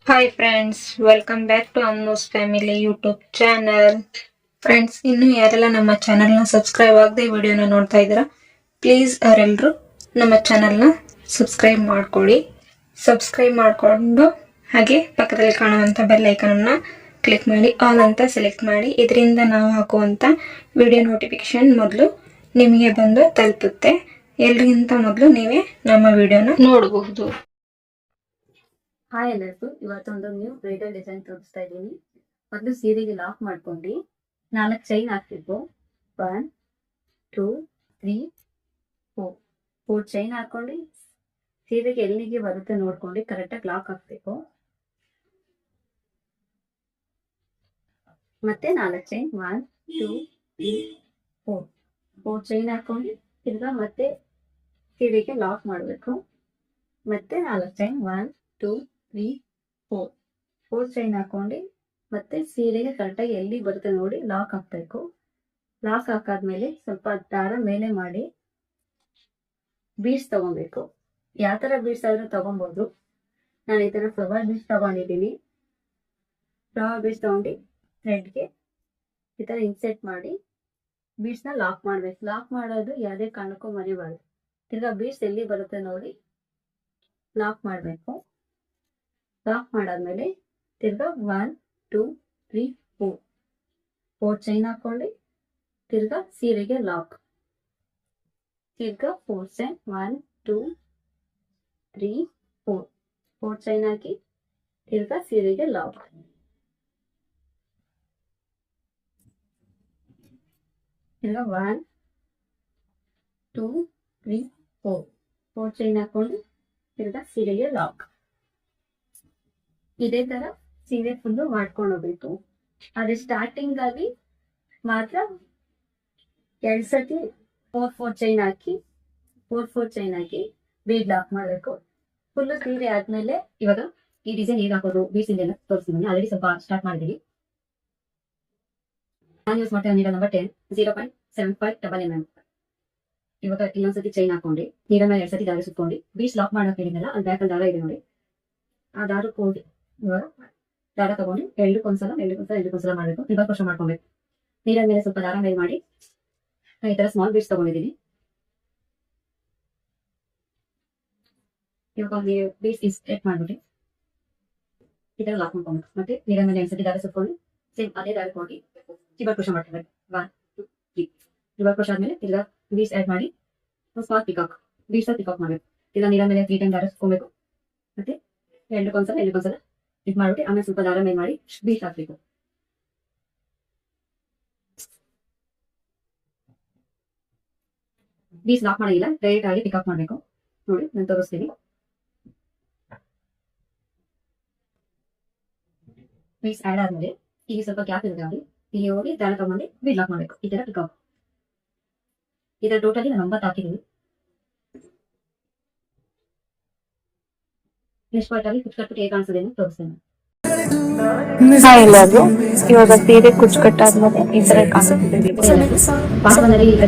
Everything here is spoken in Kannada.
Hi friends, welcome back to Ammu's family YouTube channel. Friends, ಇನ್ನು ಯಾರೆಲ್ಲ ನಮ್ಮ ಚಾನಲ್ನ ಸಬ್ಸ್ಕ್ರೈಬ್ ಆಗದೆ ವಿಡಿಯೋನ ನೋಡ್ತಾ ಇದ್ದೀರಾ, ಪ್ಲೀಸ್ ಅವರೆಲ್ಲರೂ ನಮ್ಮ ಚಾನಲ್ನ ಸಬ್ಸ್ಕ್ರೈಬ್ ಮಾಡ್ಕೊಳ್ಳಿ. ಸಬ್ಸ್ಕ್ರೈಬ್ ಮಾಡಿಕೊಂಡು ಹಾಗೆ ಪಕ್ಕದಲ್ಲಿ ಕಾಣುವಂಥ ಬೆಲ್ ಐಕನನ್ನು ಕ್ಲಿಕ್ ಮಾಡಿ ಆಲ್ ಅಂತ ಸೆಲೆಕ್ಟ್ ಮಾಡಿ. ಇದರಿಂದ ನಾವು ಹಾಕುವಂಥ ವಿಡಿಯೋ ನೋಟಿಫಿಕೇಶನ್ ಮೊದಲು ನಿಮಗೆ ಬಂದು ತಲುಪುತ್ತೆ. ಎಲ್ರಿಗಿಂತ ಮೊದಲು ನೀವೇ ನಮ್ಮ ವಿಡಿಯೋನ ನೋಡಬಹುದು. ಹಾಯ್ ಎಲ್ಲರಿಗೂ, ಇವತ್ತೊಂದು ನ್ಯೂ ಬ್ರೈಡಲ್ ಡಿಸೈನ್ ತೋರಿಸ್ತಾ ಇದ್ದೀನಿ. ಮೊದಲು ಸೀರೆಗೆ ಲಾಕ್ ಮಾಡ್ಕೊಂಡು 4 ಚೈನ್ ಹಾಕ್ಬೇಕು. 1 2 3 4 ಚೈನ್ ಹಾಕೊಂಡು ಸೀರೆಗೆ ಎಲ್ಲಿಗೆ ಬರುತ್ತೆ ನೋಡ್ಕೊಂಡು ಕರೆಕ್ಟಾಗಿ ಲಾಕ್ ಹಾಕ್ಬೇಕು. ಮತ್ತೆ 4 ಚೈನ್ 1 2 3 4 ಚೈನ್ ಹಾಕೊಂಡು ತಿರ್ಗಾ ಮತ್ತೆ ಸೀರೆಗೆ ಲಾಕ್ ಮಾಡಬೇಕು. ಮತ್ತೆ 4 ಚೈನ್ 1 2 3 4 ಚೈನ್ ಹಾಕೊಂಡು ಮತ್ತೆ ಸೀರೆಗೆ ಕರೆಕ್ಟಾಗಿ ಎಲ್ಲಿ ಬರುತ್ತೆ ನೋಡಿ ಲಾಕ್ ಹಾಕ್ಬೇಕು. ಲಾಕ್ ಹಾಕಾದ್ಮೇಲೆ ಸ್ವಲ್ಪ ದಾರ ಮೇಲೆ ಮಾಡಿ ಬೀಡ್ಸ್ ತಗೊಬೇಕು. ಯಾವ ತರ ಬೀಡ್ಸ್ ಆದ್ರೂ ತಗೊಬಹುದು. ನಾನು ಈ ತರ ಫ್ಲವರ್ ಬೀಡ್ಸ್ ತಗೊಂಡಿದ್ದೀನಿ. ಫ್ಲವರ್ ಬೀಡ್ಸ್ ತಗೊಂಡು ಥ್ರೆಡ್ಗೆ ಈ ತರ ಇನ್ಸೆಟ್ ಮಾಡಿ ಬೀಡ್ಸ್ ನ ಲಾಕ್ ಮಾಡ್ಬೇಕು. ಲಾಕ್ ಮಾಡೋದು ಯಾವುದೇ ಕಾರಣಕ್ಕೂ ಮರಿಬಾರ್ದು. ತಿರ್ಗಾ ಬೀಡ್ಸ್ ಎಲ್ಲಿ ಬರುತ್ತೆ ನೋಡಿ ಲಾಕ್ ಮಾಡ್ಬೇಕು. ಲಾಕ್ ಮಾಡಾದ್ಮೇಲೆ ತಿರ್ಗಾ 1 2 3 4 ಚೈನ್ ಹಾಕೊಂಡು ತಿರ್ಗಾ ಸೀರೆಗೆ ಲಾಕ್. ತಿರ್ಗಾ 4 ಚೈನ್ 1 2 3 4 ಚೈನ್ ಹಾಕಿ ತಿರ್ಗಾ ಸೀರೆಗೆ ಲಾಕ್. ತಿರ್ಗಾ 1 2 3 4 ಚೈನ್ ಹಾಕೊಂಡು ತಿರ್ಗಾ ಸೀರೆಗೆ ಲಾಕ್. ಇದೇ ತರ ಸೀರೆ ಫುಲ್ಲು ಮಾಡ್ಕೊಂಡು ಹೋಗ್ಬೇಕು. ಆದ್ರೆ ಸ್ಟಾರ್ಟಿಂಗ್ ಆಗಿ ಮಾತ್ರ 2 ಸತಿ 4 ಚೈನ್ ಹಾಕಿ 4 ಚೈನ್ ಹಾಕಿ ಬೀಡ್ ಲಾಕ್ ಮಾಡ್ಬೇಕು. ಫುಲ್ಲು ಸೀರೆ ಆದ್ಮೇಲೆ ಇವಾಗ ಈ ಡಿಸೈನ್ ಹೇಗೆ ಹಾಕೋದು ಬೀಡ್ಸ್ ಇಂದ ತೋರಿಸ್ತೀನಿ. ಆಲ್ರೆಡಿ ಸ್ವಲ್ಪ ಸ್ಟಾರ್ಟ್ ಮಾಡಿದೀವಿ. ನಾನು ಯೂಸ್ ಮಾಡ್ತಾ ನೀಡಲ್ ನಂಬರ್ 10 0.75 ಇವಾಗ ಇನ್ನೊಂದ್ಸತಿ ಚೈನ್ ಹಾಕೊಂಡು ನೀರ ಮೇಲೆ 2 ಸತಿ ದಾರ ಸುತ್ಕೊಂಡು ಬೀಡ್ಸ್ ಲಾಕ್ ಮಾಡೋಕೆ ಹೇಳಿದ್ನಲ್ಲ, ಅಲ್ಲಿ ಬ್ಯಾಕ್ ಅಲ್ಲಿ ದಾರ ಇದೆ ನೋಡಿ. ಆ ದಾರಕ್ಕೆ ಹೋಗಿ ಇವಾಗ ದಾರ ತಗೊಂಡು ಎರಡಕ್ಕೊಂದ್ಸಲ ಮಾಡಬೇಕು. ರಿವರ್ಸ್ ಕ್ರೋಶೆ ಮಾಡ್ಕೊಬೇಕು. ನೀರ ಮೇಲೆ ಸ್ವಲ್ಪ ದಾರ ಮೇಲೆ ಮಾಡಿ ಈ ತರ ಸ್ಮಾಲ್ ಬೀಡ್ಸ್ ತಗೊಂಡಿದ್ದೀನಿ. ಇವಾಗ ಬೀಡ್ಸ್ ಇನ್ಸ್ಟ್ರೇಟ್ ಮಾಡ್ಬಿಟ್ಟು ಈ ತರ ಲಾಕ್ ಮಾಡ್ಕೊಬೇಕು. ಮತ್ತೆ ನೀರ ಮೇಲೆ 2 ಸತಿ ದಾರ ಸುತ್ಕೊಂಡು ಸೇಮ್ ಅದೇ ದಾರಕ್ಕೆ ಹೋಗಿ ರಿವರ್ಸ್ ಕ್ರೋಶೆ ಮಾಡ್ಕೊಬೇಕು. 1 2 3 ರಿವರ್ಸ್ ಕ್ರೋಶೆ ಆದ್ಮೇಲೆ ತಿರ್ಗಾ ಬೀಡ್ಸ್ ಆಡ್ ಮಾಡಿ ಸ್ಮಾಲ್ ಪಿಕಾಕ್ ಬೀಡ್ಸ್ ಪಿಕಾಕ್ ಮಾಡ್ಬೇಕು. ತಿರ್ಗಾ ನೀರ ಮೇಲೆ 3 ಟೈಮ್ ದಾರ ಸುತ್ಕೊಬೇಕು. ಮತ್ತೆ ಎರಡಕ್ಕೊಂದ್ಸಲ ಇದು ಮಾಡ್ಬಿಟ್ಟು ಆಮೇಲೆ ಸ್ವಲ್ಪ ದಾರ ಮೇಲೆ ಮಾಡಿ ಬೀಡ್ಸ್ ಹಾಕ್ಬೇಕು. ಬೀಡ್ಸ್ ಲಾಕ್ ಮಾಡಿಲ್ಲ, ಡೈರೆಕ್ಟ್ ಆಗಿ ಪಿಕಪ್ ಮಾಡ್ಬೇಕು. ನೋಡಿ ನಾನು ತೋರಿಸ್ತೀನಿ. ಬೀಡ್ಸ್ ಆಡ್ ಆದ್ಮೇಲೆ ಈಗ ಸ್ವಲ್ಪ ಗ್ಯಾಪ್ ಇದೆ ನೋಡಿ, ಇಲ್ಲಿ ಹೋಗಿ ದಾರ ತಗೊಂಡು ಬೀಡ್ ಲಾಕ್ ಮಾಡ್ಬೇಕು. ಈ ತರ ಪಿಕಪ್. ಇದರ ಟೋಟಲಿ ನಾನು 9 ಹಾಕಿದ್ದೀನಿ. ನೆಕ್ಸ್ಟ್ ಪಾರ್ಟ್ ಅಲ್ಲಿ ಕುಚ್ಕಟ್ಬಿಟ್ಟು ಹೇಗೆ ಕಾಣಿಸ್ತದೆ ಅಂತ ತೋರಿಸ್ತೇನೆ. ಎಲ್ಲರಿಗೂ ಇವಾಗ ಸೀರೆ ಕುಚ್ಚು ಕಟ್ಟಾದ್ಮೇಲೆ ಈ ತರ ಕಾಣಿಸುತ್ತೆ. ಪಾಠ ಬಂದರೆ ಈ ತರ